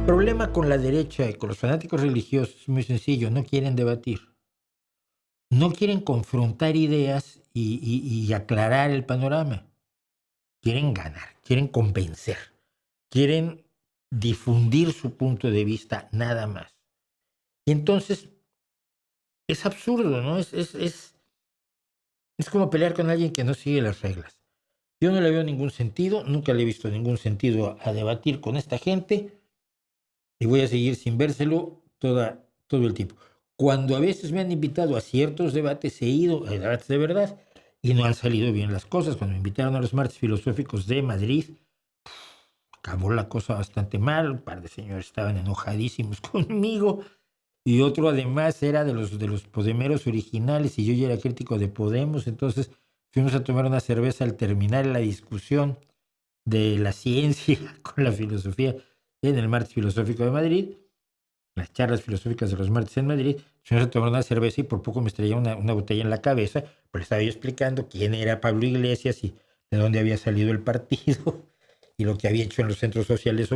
Problema con la derecha y con los fanáticos religiosos es muy sencillo, no quieren debatir, no quieren confrontar ideas y aclarar el panorama, quieren ganar, quieren convencer, quieren difundir su punto de vista nada más. Y entonces es absurdo, ¿no? Es como pelear con alguien que no sigue las reglas. Yo no le veo ningún sentido, nunca le he visto ningún sentido a debatir con esta gente y voy a seguir sin vérselo todo el tiempo. Cuando a veces me han invitado a ciertos debates, he ido a debates de verdad y no han salido bien las cosas. Cuando me invitaron a los martes filosóficos de Madrid, acabó la cosa bastante mal. Un par de señores estaban enojadísimos conmigo y otro además era de los podemeros originales y yo ya era crítico de Podemos. Entonces fuimos a tomar una cerveza al terminar la discusión de la ciencia con la filosofía en el martes filosófico de Madrid, las charlas filosóficas de los martes en Madrid. Fuimos a tomar una cerveza y por poco me estrellé una botella en la cabeza, pero estaba yo explicando quién era Pablo Iglesias y de dónde había salido el partido y lo que había hecho en los centros sociales,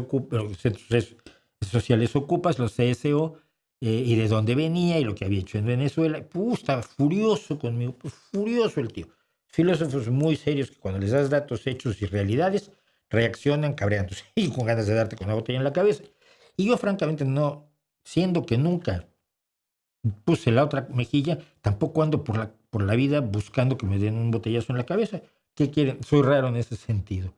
sociales ocupas, los CSO, y de dónde venía y lo que había hecho en Venezuela. Estaba furioso conmigo, furioso el tío. Filósofos muy serios que cuando les das datos, hechos y realidades, reaccionan cabreándose y con ganas de darte con la botella en la cabeza. Y yo francamente no, siendo que nunca puse la otra mejilla, tampoco ando por la vida buscando que me den un botellazo en la cabeza. ¿Qué quieren? Soy raro en ese sentido.